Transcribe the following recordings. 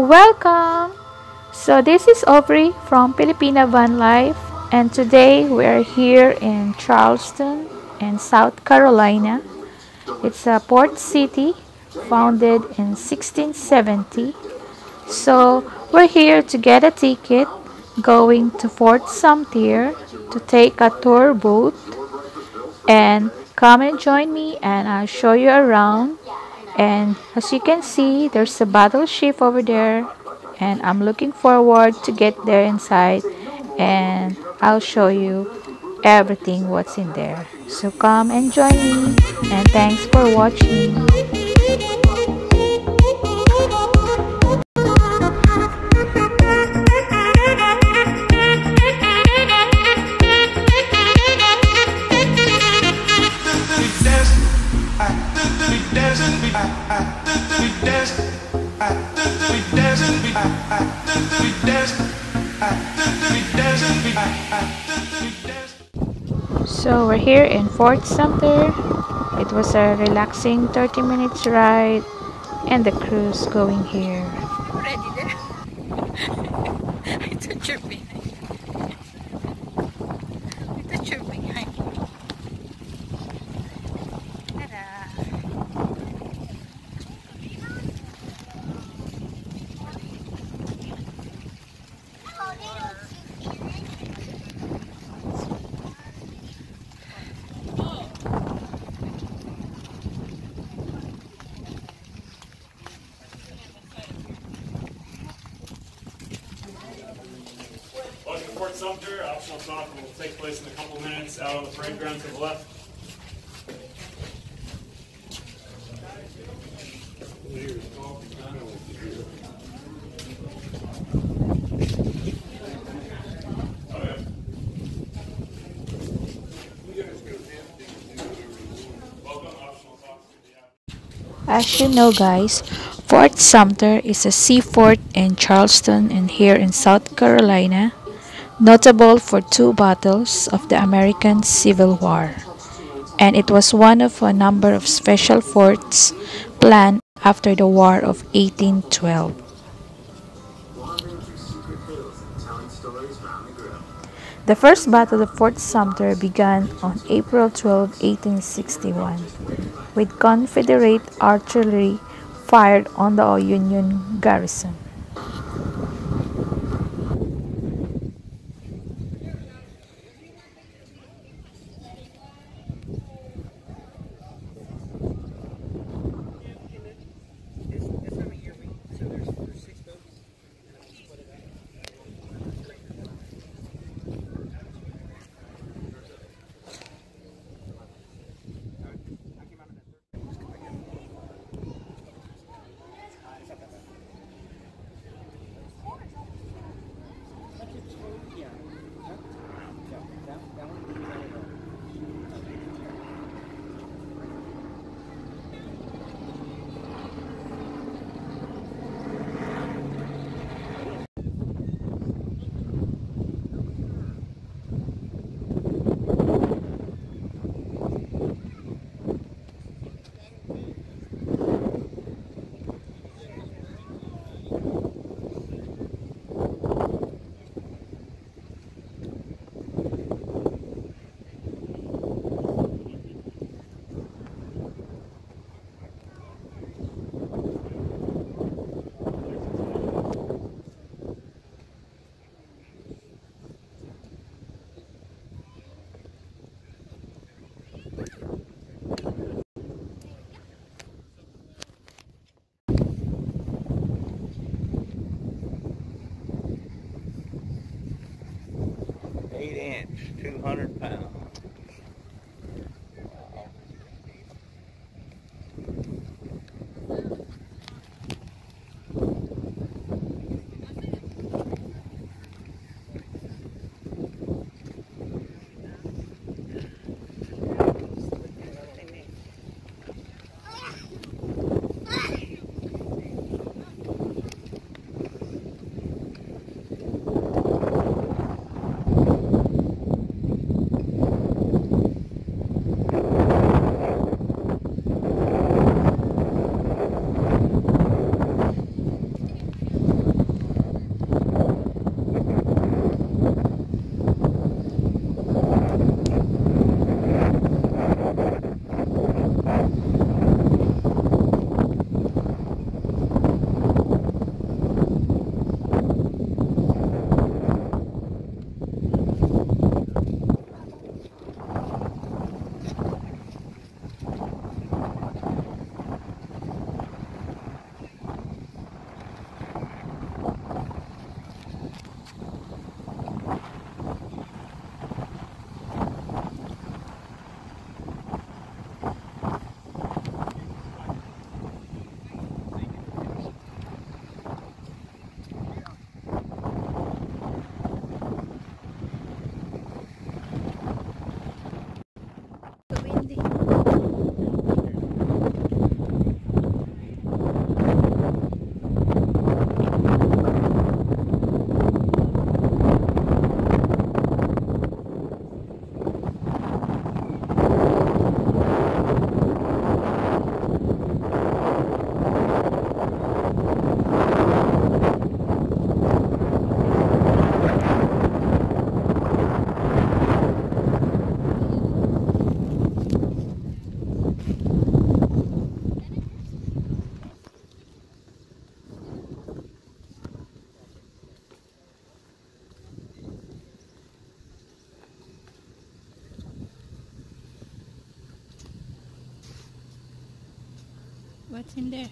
Welcome! So this is Aubrey from Filipina Van Life, and today we are here in Charleston in South Carolina. It's a port city founded in 1670. So we're here to get a ticket going to Fort Sumter to take a tour boat, and come and join me and I'll show you around. And as you can see, there's a battleship over there, and I'm looking forward to get there inside, and I'll show you everything what's in there. So come and join me, and thanks for watching. So we're here in Fort Sumter. It was a relaxing 30 minutes ride, and the cruise going here. Already there? I thought you're behind. I thought you're behind. Welcome to Fort Sumter. Optional talk will take place in a couple minutes out on the parade ground to the left. As you know, guys, Fort Sumter is a sea fort in Charleston and here in South Carolina, notable for two battles of the American Civil War, and it was one of a number of special forts planned after the War of 1812. The first battle of Fort Sumter began on April 12, 1861, with Confederate artillery fired on the Union garrison. Inch, 200 pounds. What's in there?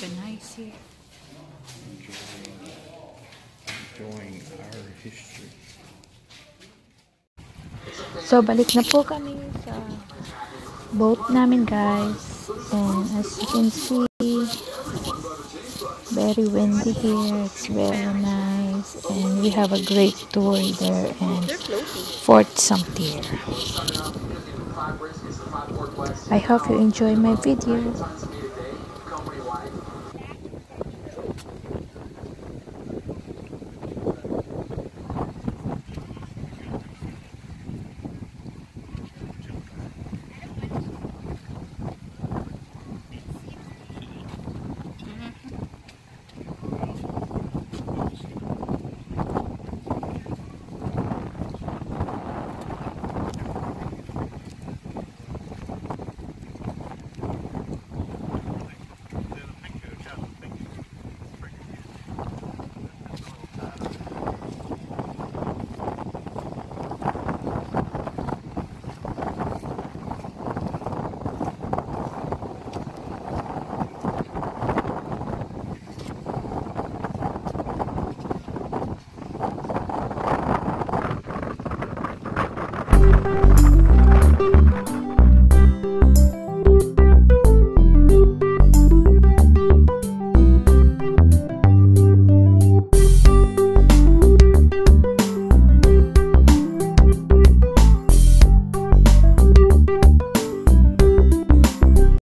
Nice here. Enjoying our history. So, balik na po kami sa boat namin, guys. And as you can see, very windy here. It's very nice. And we have a great tour there and Fort Sumter. I hope you enjoy my video.